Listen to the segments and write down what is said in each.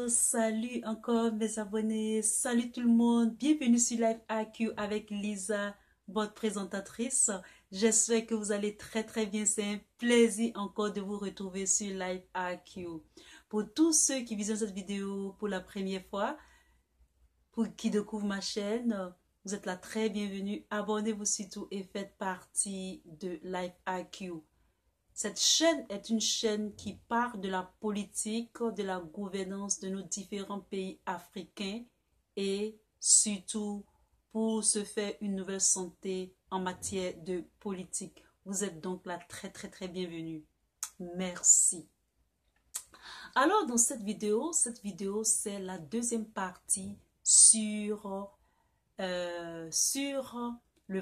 Salut encore mes abonnés, salut tout le monde, bienvenue sur Live AQ avec Lisa, votre présentatrice. J'espère que vous allez très bien, c'est un plaisir encore de vous retrouver sur Live AQ. Pour tous ceux qui visionnent cette vidéo pour la première fois, pour qui découvrent ma chaîne, vous êtes là très bienvenue, abonnez-vous surtout et faites partie de Live AQ. Cette chaîne est une chaîne qui parle de la politique, de la gouvernance de nos différents pays africains et surtout pour se faire une nouvelle santé en matière de politique. Vous êtes donc là très bienvenue. Merci. Alors dans cette vidéo c'est la deuxième partie sur le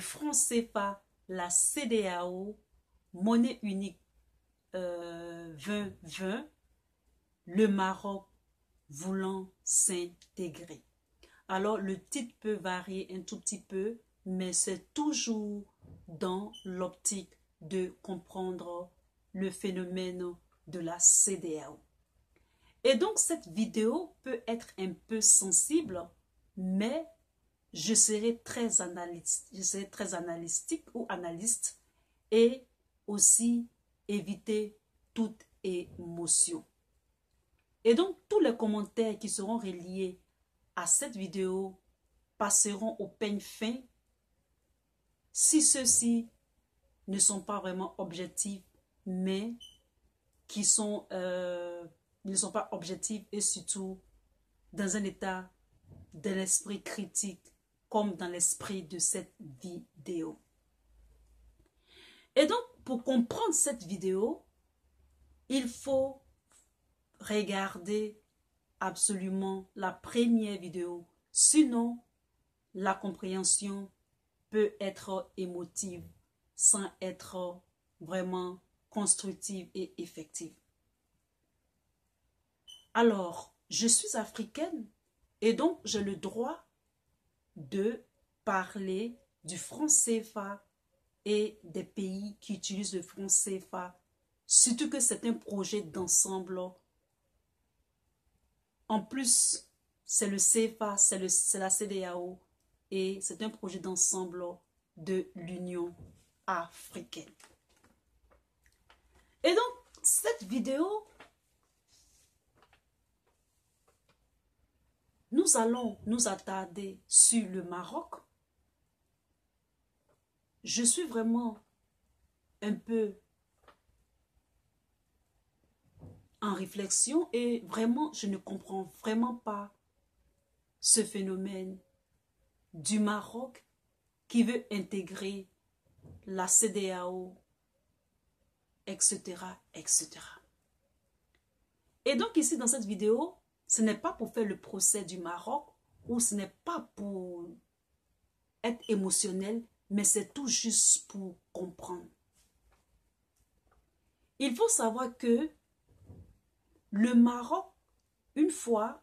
franc CFA, la CEDEAO, monnaie unique 2020, le Maroc voulant s'intégrer. Alors, le titre peut varier un tout petit peu, mais c'est toujours dans l'optique de comprendre le phénomène de la CEDEAO. Et donc, cette vidéo peut être un peu sensible, mais je serai très analytique ou analyste et aussi éviter toute émotion. Et donc, tous les commentaires qui seront reliés à cette vidéo passeront au peigne fin si ceux-ci ne sont pas vraiment objectifs, mais qui sont, ne sont pas objectifs et surtout dans un état de l'esprit critique comme dans l'esprit de cette vidéo. Et donc, pour comprendre cette vidéo, il faut regarder absolument la première vidéo. Sinon, la compréhension peut être émotive sans être vraiment constructive et effective. Alors, je suis africaine et donc j'ai le droit de parler du franc CFA et des pays qui utilisent le franc CFA, surtout que c'est un projet d'ensemble. En plus, c'est le CFA, c'est la CEDEAO et c'est un projet d'ensemble de l'Union africaine. Et donc, cette vidéo, nous allons nous attarder sur le Maroc. Je suis vraiment un peu en réflexion et vraiment, je ne comprends vraiment pas ce phénomène du Maroc qui veut intégrer la CEDEAO, etc., etc. Et donc ici, dans cette vidéo, ce n'est pas pour faire le procès du Maroc ou ce n'est pas pour être émotionnel, mais c'est tout juste pour comprendre. Il faut savoir que le Maroc, une fois,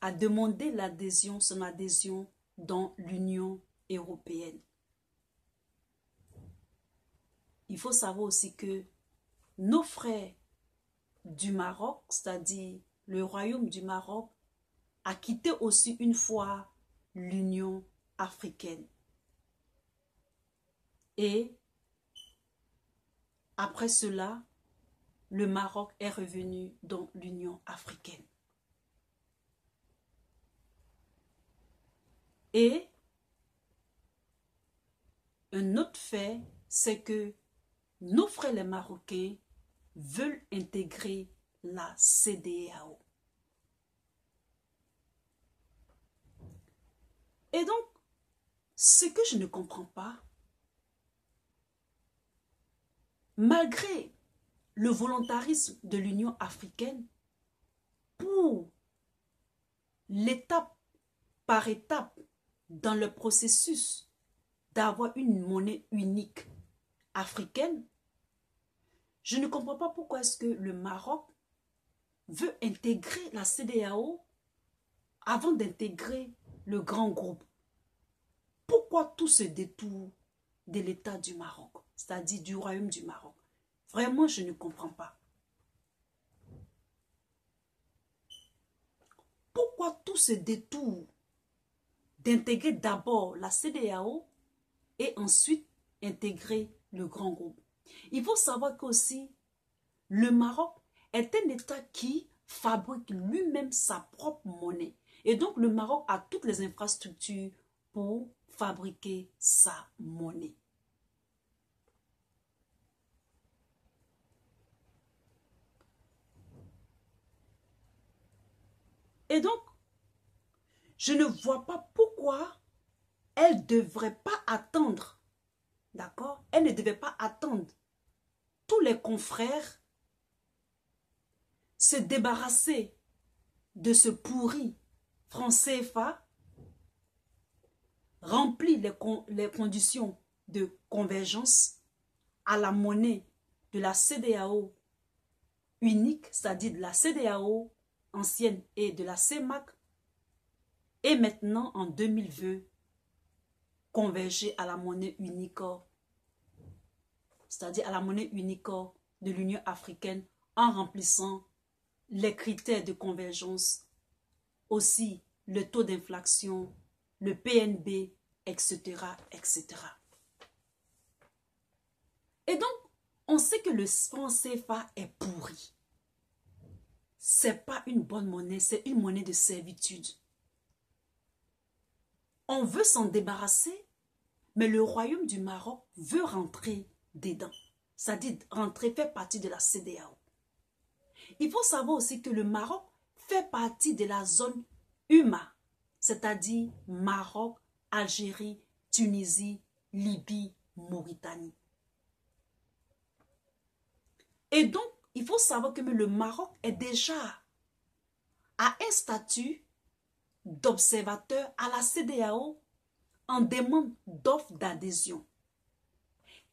a demandé l'adhésion, son adhésion dans l'Union européenne. Il faut savoir aussi que nos frères du Maroc, c'est-à-dire le royaume du Maroc, a quitté aussi une fois l'Union africaine. Et après cela, le Maroc est revenu dans l'Union africaine. Et un autre fait, c'est que nos frères les Marocains veulent intégrer la CEDEAO. Et donc, ce que je ne comprends pas, malgré le volontarisme de l'Union africaine pour l'étape par étape dans le processus d'avoir une monnaie unique africaine, je ne comprends pas pourquoi est-ce que le Maroc veut intégrer la CEDEAO avant d'intégrer le grand groupe. Pourquoi tout ce détour de l'État du Maroc, c'est-à-dire du royaume du Maroc? Vraiment, je ne comprends pas. tout ce détour d'intégrer d'abord la CEDEAO et ensuite intégrer le grand groupe. Il faut savoir qu'aussi, le Maroc est un État qui fabrique lui-même sa propre monnaie. Et donc, le Maroc a toutes les infrastructures pour fabriquer sa monnaie. Et donc, je ne vois pas pourquoi elle ne devrait pas attendre, d'accord? Elle ne devait pas attendre tous les confrères se débarrasser de ce pourri franc CFA, remplir les conditions de convergence à la monnaie de la CEDEAO unique, c'est-à-dire de la CEDEAO ancienne et de la CEMAC, et maintenant en 2020 converger à la monnaie unique, c'est-à-dire à la monnaie unique de l'Union africaine en remplissant les critères de convergence, aussi le taux d'inflation, le PNB, etc., etc. Et donc, on sait que le franc CFA est pourri. C'est pas une bonne monnaie, c'est une monnaie de servitude. On veut s'en débarrasser, mais le royaume du Maroc veut rentrer dedans. C'est-à-dire rentrer, faire partie de la CEDEAO. Il faut savoir aussi que le Maroc fait partie de la zone UMA, c'est-à-dire Maroc, Algérie, Tunisie, Libye, Mauritanie. Et donc, il faut savoir que le Maroc est déjà à un statut d'observateur à la CEDEAO en demande d'offre d'adhésion.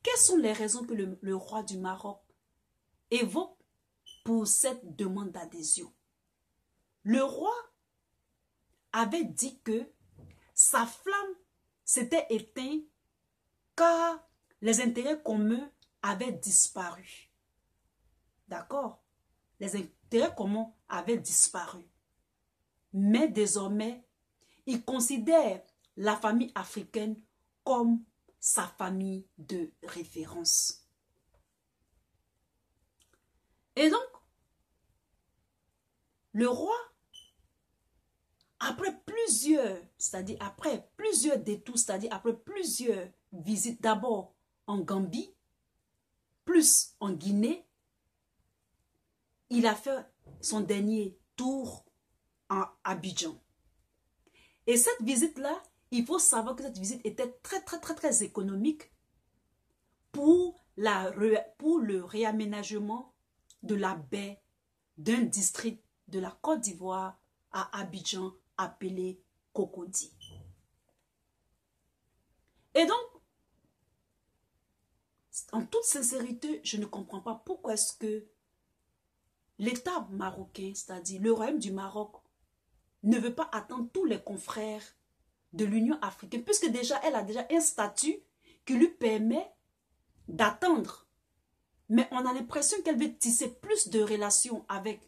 Quelles sont les raisons que le roi du Maroc évoque pour cette demande d'adhésion? Le roi avait dit que sa flamme s'était éteinte car les intérêts communs avaient disparu. D'accord? Les intérêts communs avaient disparu. Mais désormais, il considère la famille africaine comme sa famille de référence. Et donc, le roi, après plusieurs détours, c'est-à-dire après plusieurs visites, d'abord en Gambie, plus en Guinée, il a fait son dernier tour à Abidjan. Et cette visite-là, il faut savoir que cette visite était très économique pour le réaménagement de la baie d'un district de la Côte d'Ivoire à Abidjan appelé Cocody. Et donc, en toute sincérité, je ne comprends pas pourquoi est-ce que l'État marocain, c'est-à-dire le royaume du Maroc, ne veut pas attendre tous les confrères de l'Union africaine, puisque déjà, elle a déjà un statut qui lui permet d'attendre. Mais on a l'impression qu'elle veut tisser plus de relations avec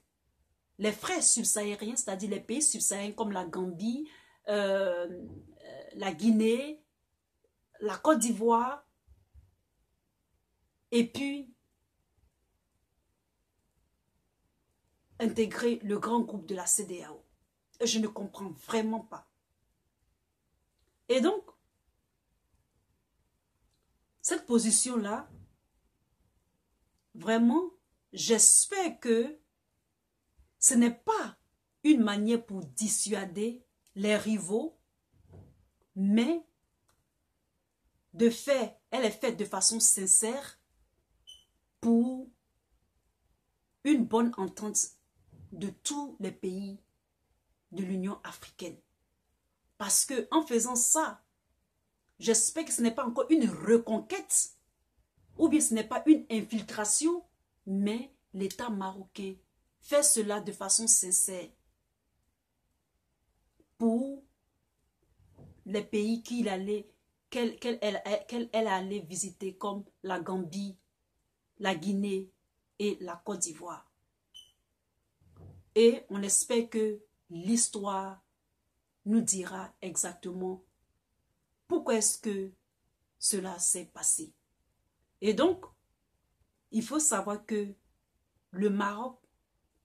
les frères subsahariens, c'est-à-dire les pays subsahariens comme la Gambie, la Guinée, la Côte d'Ivoire, et puis intégrer le grand groupe de la CEDEAO. Je ne comprends vraiment pas. Et donc, cette position-là, vraiment, j'espère que ce n'est pas une manière pour dissuader les rivaux, mais de fait, elle est faite de façon sincère pour une bonne entente de tous les pays de l'Union africaine. Parce que en faisant ça, j'espère que ce n'est pas encore une reconquête ou bien ce n'est pas une infiltration, mais l'État marocain fait cela de façon sincère pour les pays qu'elle allait visiter comme la Gambie, la Guinée et la Côte d'Ivoire. Et on espère que l'histoire nous dira exactement pourquoi est-ce que cela s'est passé. Et donc, il faut savoir que le Maroc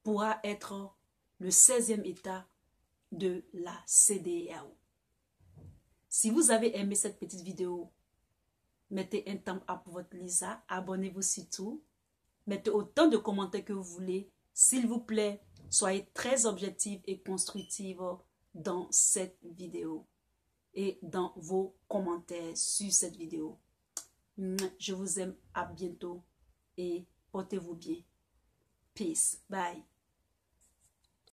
pourra être le 16e État de la CEDEAO. Si vous avez aimé cette petite vidéo, mettez un thumbs up pour votre Lisa, abonnez-vous surtout, mettez autant de commentaires que vous voulez. S'il vous plaît, soyez très objectifs et constructifs dans cette vidéo et dans vos commentaires sur cette vidéo. Je vous aime, à bientôt et portez-vous bien. Peace, bye.